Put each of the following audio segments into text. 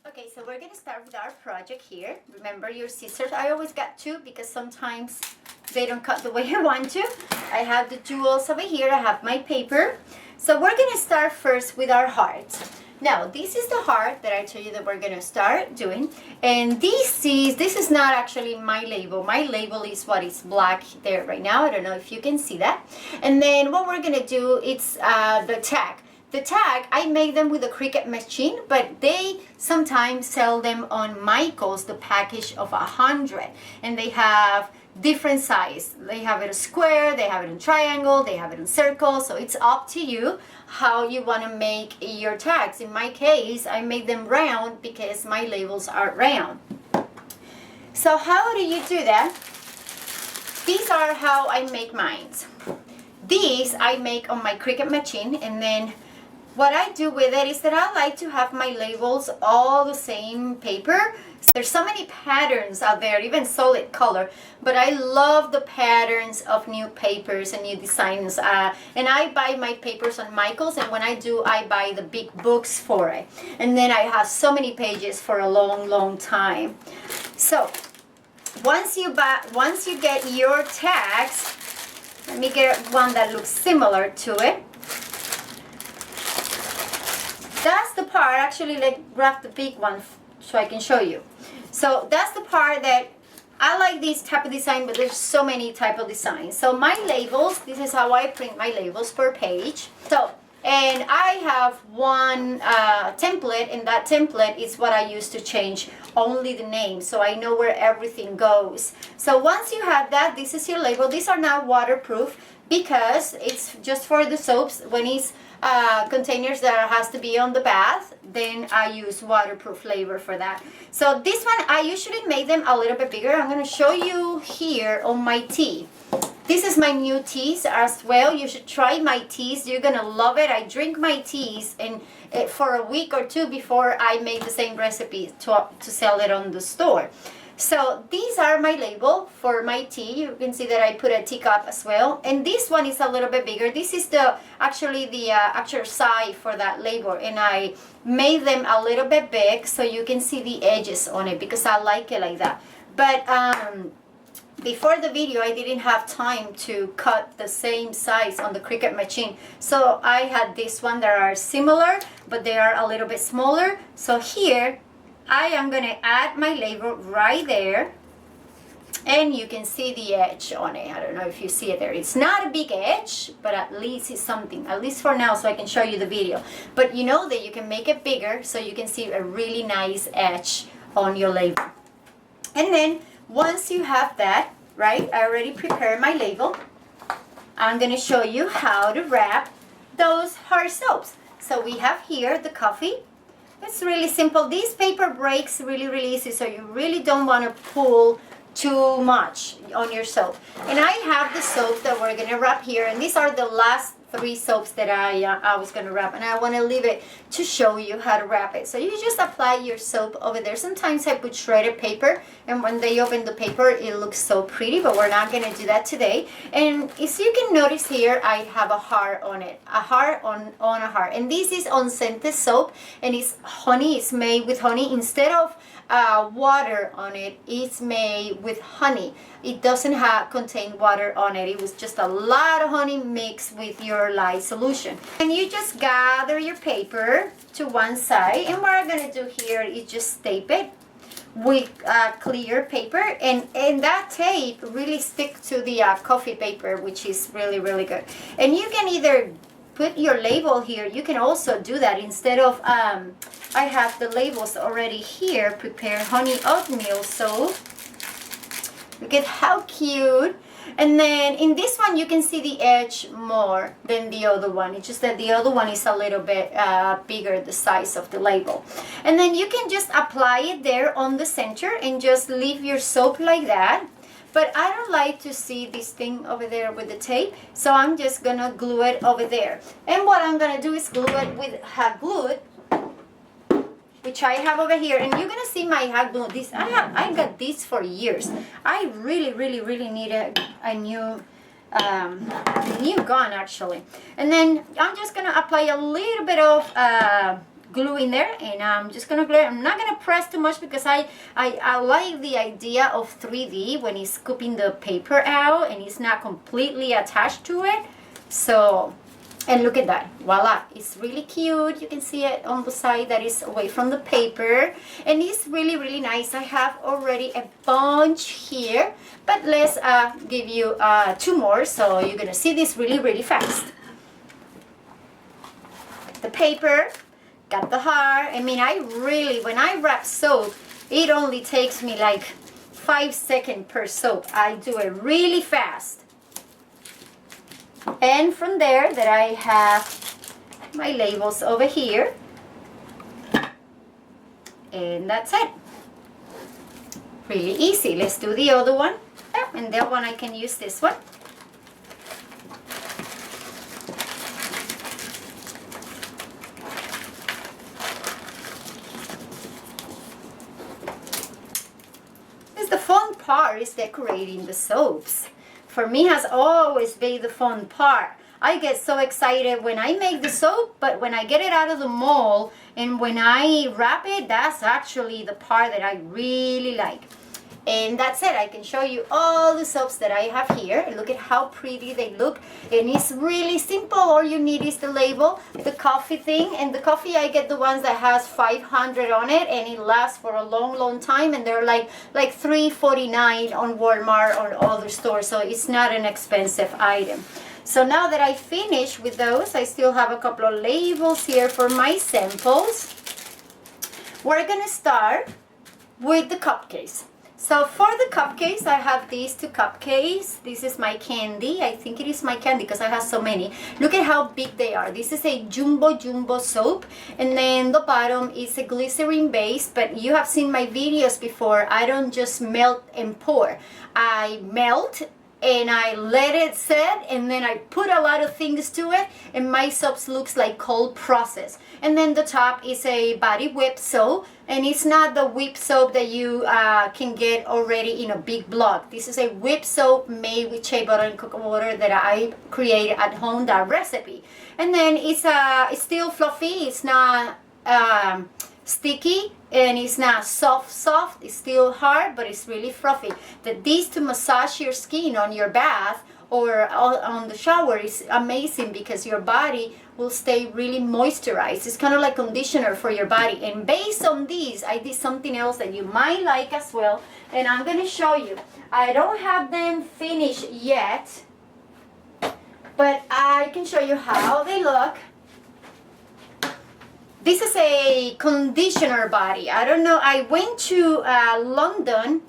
Okay, so we're gonna start with our project here. Remember your scissors. I always got two because sometimes they don't cut the way I want to. I have the jewels over here. I have my paper. So we're gonna start first with our heart. Now, this is the heart that I told you that we're gonna start doing. And this is not actually my label. My label is what is black there right now. I don't know if you can see that. And then what we're gonna do, it's the tag. The tag, I make them with a Cricut machine, but they sometimes sell them on Michael's, the package of 100. And they have different size. They have it a square, they have it in triangle, they have it in circle. So it's up to you how you want to make your tags. In my case, I make them round because my labels are round. So how do you do that? These are how I make mine. These I make on my Cricut machine, and then what I do with it is that I like to have my labels all the same paper. There's so many patterns out there, even solid color, but I love the patterns of new papers and new designs. And I buy my papers on Michael's, and when I do, I buy the big books for it. And then I have so many pages for a long, long time. So once you get your tags, let me get one that looks similar to it. That's the part, actually, let's grab the big one so I can show you. So that's the part that I like, this type of design, but there's so many type of designs. So my labels, this is how I print my labels per page. So, and I have one template, and that template is what I use to change only the name, so I know where everything goes. So once you have that, this is your label. These are now waterproof because it's just for the soaps. When it's containers that has to be on the bath, then I use waterproof label for that. So this one, I usually make them a little bit bigger. I'm going to show you here on my tea. This is my new teas as well. You should try my teas. You're going to love it. I drink my teas and for a week or two before I make the same recipe to sell it on the store. So these are my label for my tea. You can see that I put a teacup as well. And this one is a little bit bigger. This is actually the actual size for that label. And I made them a little bit big so you can see the edges on it because I like it like that. But before the video, I didn't have time to cut the same size on the Cricut machine. So I had this one that are similar, but they are a little bit smaller. So here, I am going to add my label right there, and you can see the edge on it. I don't know if you see it there. It's not a big edge, but at least it's something, at least for now, so I can show you the video. But you know that you can make it bigger so you can see a really nice edge on your label. And then once you have that, right, I already prepared my label. I'm going to show you how to wrap those hard soaps. So we have here the coffee. It's really simple. This paper breaks really, really easy, so you really don't want to pull too much on your soap. And I have the soap that we're going to wrap here, and these are the last 3 soaps that I was going to wrap, and I want to leave it to show you how to wrap it. So you just apply your soap over there. Sometimes I put shredded paper, and when they open the paper, it looks so pretty, but we're not going to do that today. And as you can notice here, I have a heart on it, a heart on a heart. And this is unscented soap, and it's honey. It's made with honey. Instead of water on it, it's made with honey. It doesn't contain water on it. It was just a lot of honey mixed with your lye solution. And you just gather your paper to one side, and what I'm going to do here is just tape it with clear paper, and that tape really sticks to the coffee paper, which is really, really good. And you can either put your label here. You can also do that instead of I have the labels already here prepared. Honey oatmeal soap. Look at how cute. And then in this one, you can see the edge more than the other one. It's just that the other one is a little bit bigger, the size of the label. And then you can just apply it there on the center and just leave your soap like that. But I don't like to see this thing over there with the tape, so I'm just going to glue it over there. And what I'm going to do is glue it with hot glue, which I have over here. And you're going to see my hot glue. I got this for years. I really, really, really need a new gun, actually. And then I'm just going to apply a little bit of glue in there, and I'm just gonna glue it. I'm not gonna press too much because I like the idea of 3D when it's scooping the paper out and it's not completely attached to it. So, and look at that, voila, it's really cute. You can see it on the side that is away from the paper, and it's really, really nice. I have already a bunch here, but let's give you 2 more, so you're gonna see this really, really fast. The paper, got the heart. I mean, I really, when I wrap soap, it only takes me like 5 seconds per soap. I do it really fast. And from there that I have my labels over here, and that's it. Really easy. Let's do the other one. And that one I can use this one. The fun part is decorating the soaps. For me, has always been the fun part. I get so excited when I make the soap, but when I get it out of the mold and when I wrap it, that's actually the part that I really like. And that's it. I can show you all the soaps that I have here. Look at how pretty they look. And it's really simple. All you need is the label, the coffee thing. And the coffee, I get the ones that has 500 on it, and it lasts for a long, long time. And they're like $3.49 on Walmart or other stores. So it's not an expensive item. So now that I finished with those, I still have a couple of labels here for my samples. We're going to start with the cupcakes. So for the cupcakes, I have these 2 cupcakes. This is my candy. I think it is my candy because I have so many. Look at how big they are. This is a jumbo soap. And then the bottom is a glycerin base. But you have seen my videos before. I don't just melt and pour. I melt and I let it set, and then I put a lot of things to it, and my soaps looks like cold process. And then the top is a body whip soap, and it's not the whip soap that you can get already in a big block. This is a whip soap made with shea butter and cocoa water that I created at home, that recipe. And then it's still fluffy. It's not sticky, and it's not soft. It's still hard, but it's really fluffy. These to massage your skin on your bath or on the shower is amazing because your body will stay really moisturized. It's kind of like conditioner for your body. And based on these, I did something else that you might like as well, and I'm going to show you. I don't have them finished yet, but I can show you how they look. This is a conditioner body. I don't know. I went to London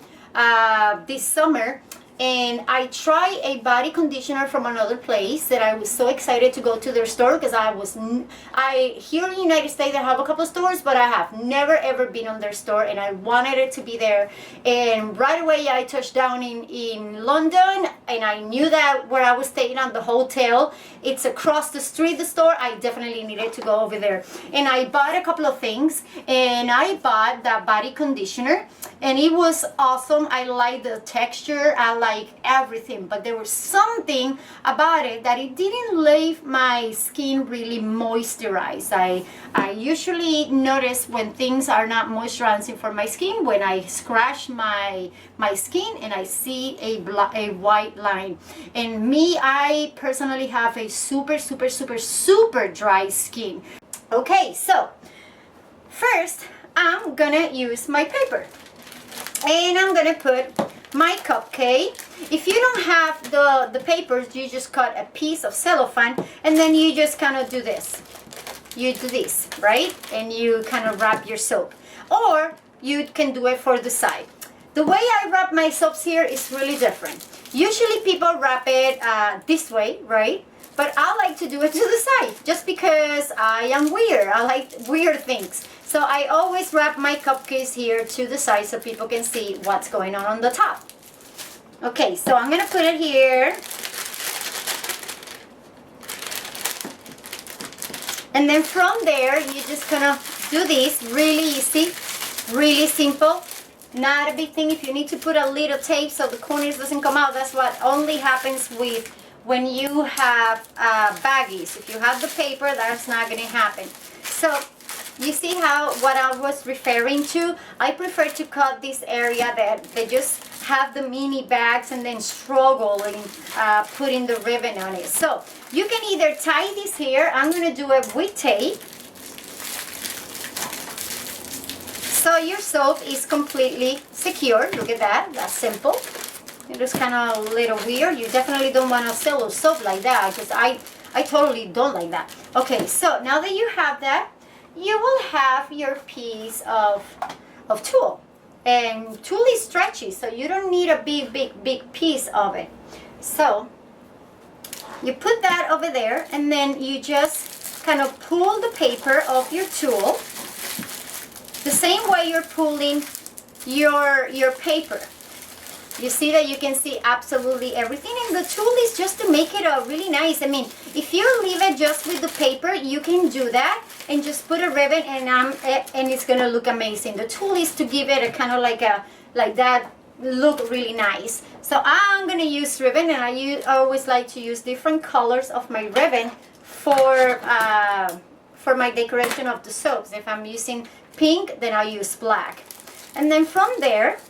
this summer, and I tried a body conditioner from another place that I was so excited to go to their store because here in the United States I have a couple of stores, but I have never ever been on their store, and I wanted it to be there. And right away I touched down in London, and I knew that where I was staying at the hotel, it's across the street, the store. I definitely needed to go over there, and I bought a couple of things, and I bought that body conditioner, and it was awesome. I like the texture, I like everything, but there was something about it that it didn't leave my skin really moisturized. I usually notice when things are not moisturizing for my skin when I scratch my skin and I see a white line. And me, I personally have a super dry skin. Okay, so first I'm gonna use my paper, and I'm gonna put my cupcake. If you don't have the papers, you just cut a piece of cellophane, and then you just kind of do this. You do this, right? And you kind of wrap your soap. Or you can do it for the side. The way I wrap my soaps here is really different. Usually people wrap it this way, right? But I like to do it to the side just because I am weird. I like weird things. So I always wrap my cupcakes here to the side so people can see what's going on the top. Okay, so I'm going to put it here. And then from there, you just kind of do this really easy, really simple. Not a big thing. If you need to put a little tape so the corners doesn't come out, that's what only happens with when you have baggies. If you have the paper, that's not going to happen. So you see how what I was referring to? I prefer to cut this area that they just have the mini bags and then struggle in putting the ribbon on it. So you can either tie this here. I'm going to do it with tape. So your soap is completely secure. Look at that. That's simple. It was kind of a little weird. You definitely don't want to sell a soap like that because I totally don't like that. Okay, so now that you have that, you will have your piece of tulle. And tulle is stretchy, so you don't need a big piece of it. So you put that over there, and then you just kind of pull the paper of your tulle the same way you're pulling your paper. You see that you can see absolutely everything, and the tulle is just to make it really nice. I mean, if you leave it just with the paper, you can do that and just put a ribbon, and it's gonna look amazing. The tulle is to give it a kind of like that look really nice. So I'm gonna use ribbon, and I always like to use different colors of my ribbon for my decoration of the soaps. If I'm using pink, then I'll use black. And then from there,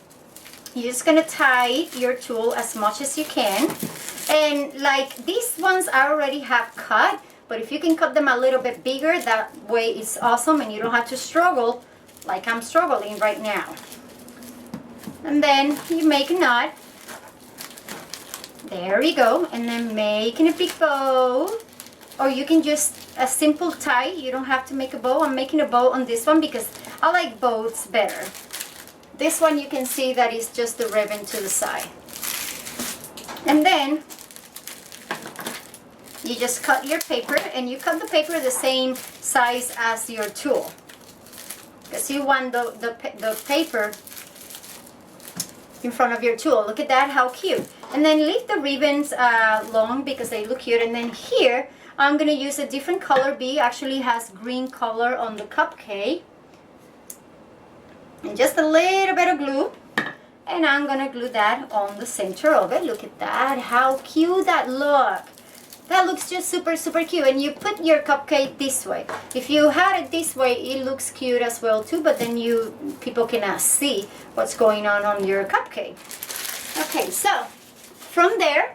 you're just gonna tie your tulle as much as you can. And like these ones I already have cut, but if you can cut them a little bit bigger, that way it's awesome and you don't have to struggle like I'm struggling right now. And then you make a knot. There we go. And then making a big bow. Or you can just a simple tie. You don't have to make a bow. I'm making a bow on this one because I like bows better. This one you can see that is just the ribbon to the side. And then you just cut your paper, and you cut the paper the same size as your tulle. Because you want the paper in front of your tulle. Look at that, how cute. And then leave the ribbons long because they look cute. And then here, I'm going to use a different color bee. Actually has green color on the cupcake. And just a little bit of glue, and I'm gonna glue that on the center of it. Look at that, how cute that look. That looks just super cute. And you put your cupcake this way. If you had it this way, it looks cute as well too, but then people cannot see what's going on your cupcake. Okay, so from there,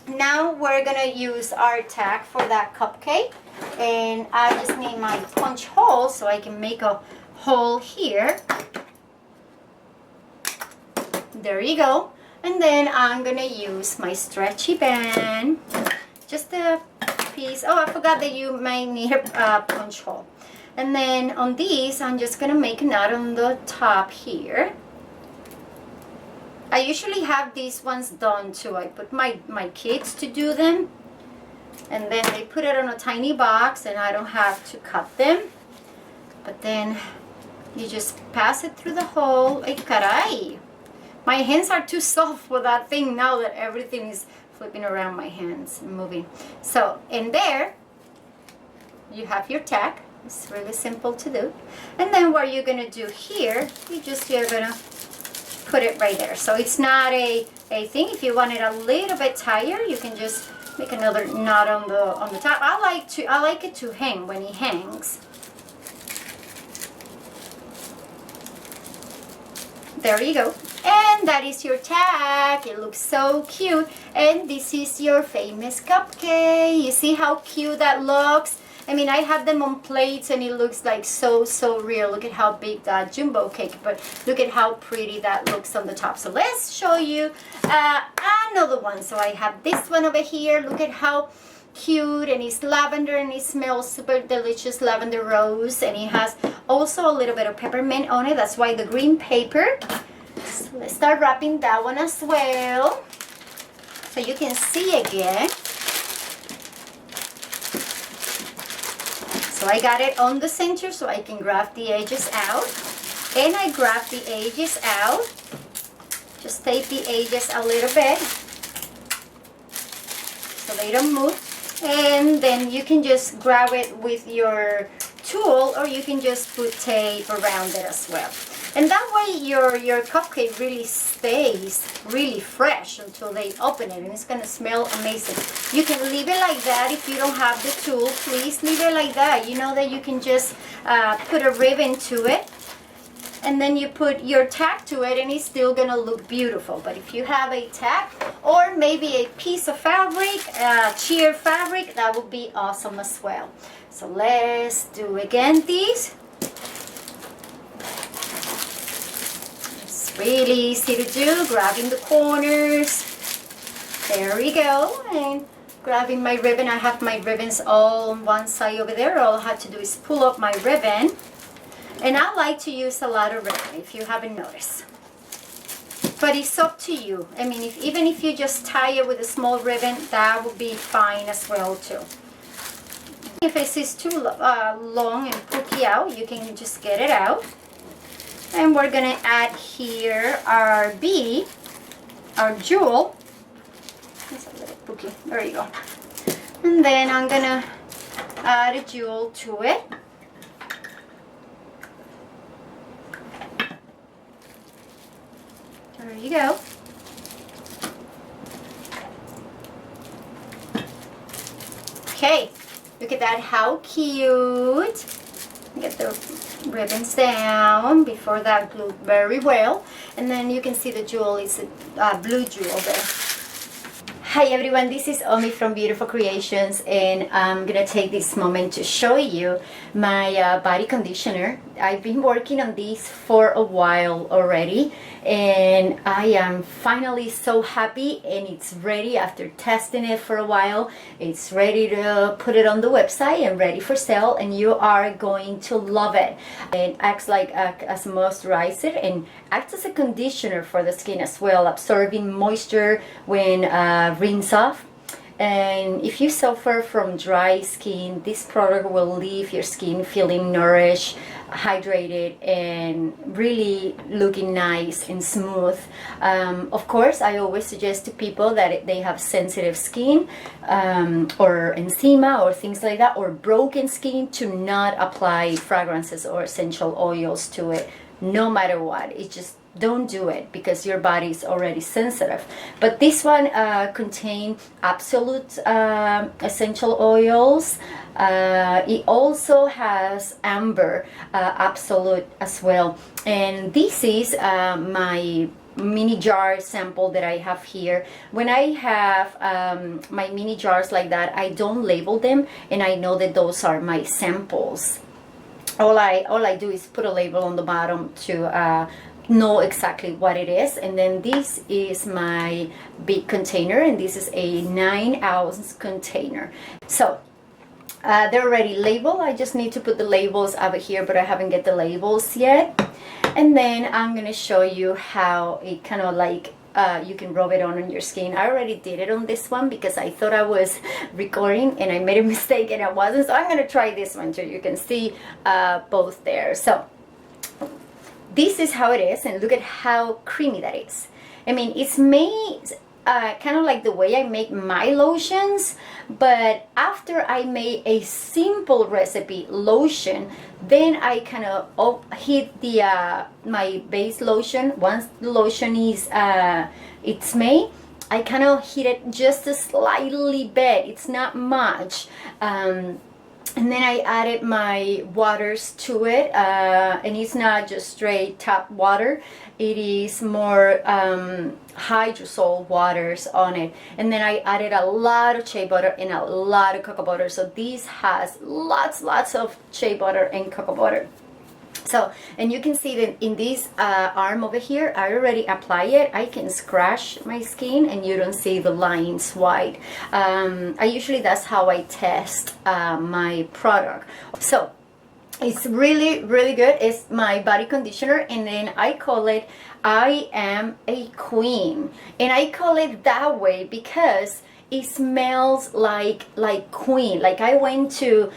now we're gonna use our tag for that cupcake, and I just need my punch hole so I can make a hole here. There you go. And then I'm gonna use my stretchy band, just a piece. Oh, I forgot that you may need a punch hole. And then on these, I'm just gonna make a knot on the top here. I usually have these ones done too. I put my kids to do them, and then they put it on a tiny box, and I don't have to cut them. But then you just pass it through the hole. Ay, caray! My hands are too soft for that thing now that everything is flipping around my hands and moving. So in there, you have your tag. It's really simple to do. And then what you're gonna do here, you're gonna put it right there. So it's not a thing. If you want it a little bit tighter, you can just make another knot on the top. I like it to hang when it hangs. There you go. And that is your tag. It looks so cute. And this is your famous cupcake. You see how cute that looks? I mean, I have them on plates and it looks like so real. Look at how big that jumbo cake, but look at how pretty that looks on the top. So let's show you another one. So I have this one over here. Look at how cute, and it's lavender, and it smells super delicious, lavender rose, and it has also a little bit of peppermint on it. That's why the green paper. So let's start wrapping that one as well, so you can see again. So I got it on the center so I can grab the edges out, and I grab the edges out. Just tape the edges a little bit so they don't move. And then you can just grab it with your tool, or you can just put tape around it as well. And that way your cupcake really stays really fresh until they open it, and it's gonna smell amazing. You can leave it like that if you don't have the tool. Please leave it like that. You know that you can just put a ribbon to it, and then you put your tag to it, and it's still gonna look beautiful. But if you have a tag or maybe a piece of fabric, sheer fabric, that would be awesome as well. So let's do again these. It's really easy to do, grabbing the corners. There we go, and grabbing my ribbon. I have my ribbons all on one side over there. All I have to do is pull up my ribbon. And I like to use a lot of ribbon, if you haven't noticed. But it's up to you. I mean, even if you just tie it with a small ribbon, that would be fine as well too. If this is too long and pokey out, you can just get it out. And we're gonna add here our bead, our jewel. It's a little pokey. There you go. And then I'm gonna add a jewel to it. There you go. Okay, look at that, how cute. Get the ribbons down before that glued very well. And then you can see the jewel is a blue jewel there. Hi everyone, this is Ommy from Beautiful Creations, and I'm gonna take this moment to show you my body conditioner. I've been working on this for a while already, and I am finally so happy, and it's ready after testing it for a while. It's ready to put it on the website and ready for sale, and you are going to love it. It acts like as a moisturizer and acts as a conditioner for the skin as well, absorbing moisture when rinse off. And if you suffer from dry skin, this product will leave your skin feeling nourished, hydrated, and really looking nice and smooth. Of course, I always suggest to people that they have sensitive skin or eczema or things like that, or broken skin, to not apply fragrances or essential oils to it, no matter what. It's just don't do it because your body is already sensitive. But this one contains absolute essential oils. It also has amber absolute as well. And this is my mini jar sample that I have here. When I have my mini jars like that, I don't label them, and I know that those are my samples. All I do is put a label on the bottom to know exactly what it is. And then this is my big container, and this is a 9-ounce container. So they're already labeled. I just need to put the labels over here, but I haven't get the labels yet. And then I'm gonna show you how it kind of like you can rub it on your skin. I already did it on this one because I thought I was recording and I made a mistake and I wasn't. So I'm gonna try this one too. You can see both there. So this is how it is, and look at how creamy that is. I mean, it's made kind of like the way I make my lotions, but after I made a simple recipe lotion, then I kind of hit the my base lotion. Once the lotion is it's made, I kind of heat it just a slightly bit. It's not much. And then I added my waters to it, and it's not just straight tap water. It is more hydrosol waters on it. And then I added a lot of shea butter and a lot of cocoa butter. So this has lots of shea butter and cocoa butter. So, and you can see that in this arm over here, I already apply it. I can scratch my skin and you don't see the lines white. I usually, that's how I test my product. So it's really good. It's my body conditioner, and then I call it I Am a Queen. And I call it that way because it smells like queen. Like I went to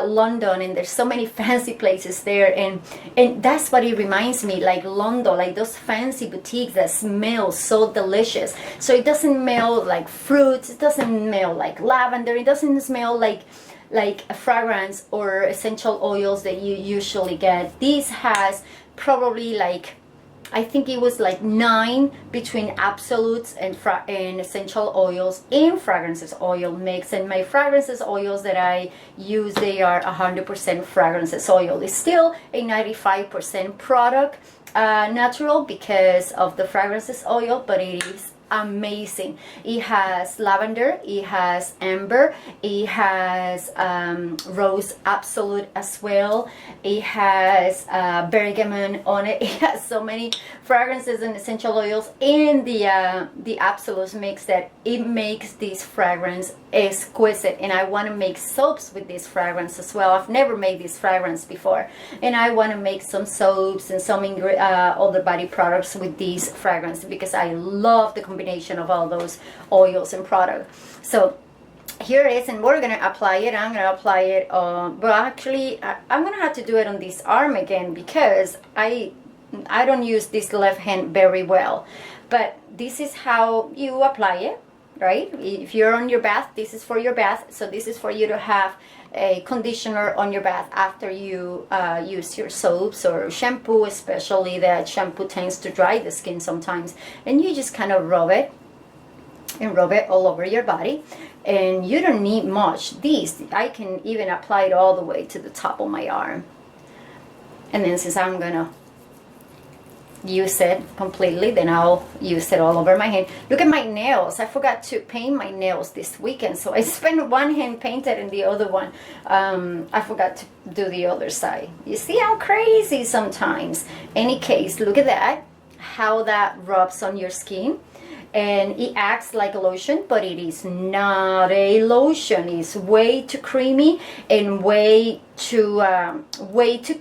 London, and there's so many fancy places there, and that's what it reminds me, like London, like those fancy boutiques that smell so delicious. So it doesn't smell like fruits, it doesn't smell like lavender, it doesn't smell like like a fragrance or essential oils that you usually get. This has probably like, I think it was like 9 between absolutes and essential oils in fragrances oil mix. And my fragrances oils that I use, they are 100% fragrances oil. It's still a 95% product natural because of the fragrances oil, but it is amazing. It has lavender, it has amber, it has rose absolute as well, it has bergamot on it. It has so many fragrances and essential oils in the absolute mix that it makes this fragrance exquisite. And I want to make soaps with this fragrance as well. I've never made this fragrance before, and I want to make some soaps and some other body products with this fragrance because I love the combination of all those oils and products. So here it is, and we're gonna apply it. I'm gonna apply it but actually I'm gonna have to do it on this arm again because I don't use this left hand very well. But this is how you apply it, right? If you're on your bath, this is for your bath. So this is for you to have a conditioner on your bath after you use your soaps or shampoo, especially that shampoo tends to dry the skin sometimes. And you just kind of rub it and rub it all over your body. And you don't need much. I can even apply it all the way to the top of my arm. And then since I'm gonna use it completely, then I'll use it all over my hand. Look at my nails. I forgot to paint my nails this weekend, so I spent one hand painted and the other one I forgot to do the other side. You see, I'm crazy sometimes. Any case, look at that, how that rubs on your skin. And it acts like a lotion, but it is not a lotion. It's way too creamy and way too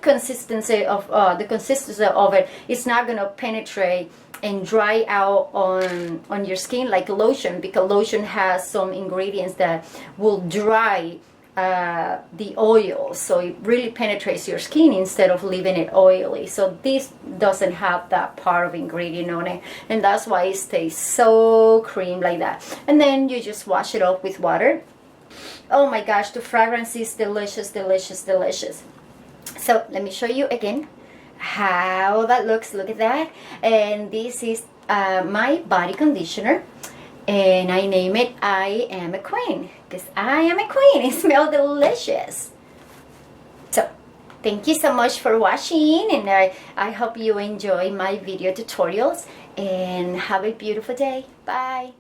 consistency of the consistency of it. It's not gonna penetrate and dry out on your skin like lotion, because lotion has some ingredients that will dry the oil, so it really penetrates your skin instead of leaving it oily. So this doesn't have that part of ingredient on it, and that's why it stays so cream like that. And then you just wash it off with water. Oh my gosh, the fragrance is delicious, delicious, delicious. So let me show you again how that looks. Look at that. And this is my body conditioner, and I name it I Am a Queen, because I am a queen. It smells delicious. So thank you so much for watching, and I hope you enjoy my video tutorials, and have a beautiful day. Bye.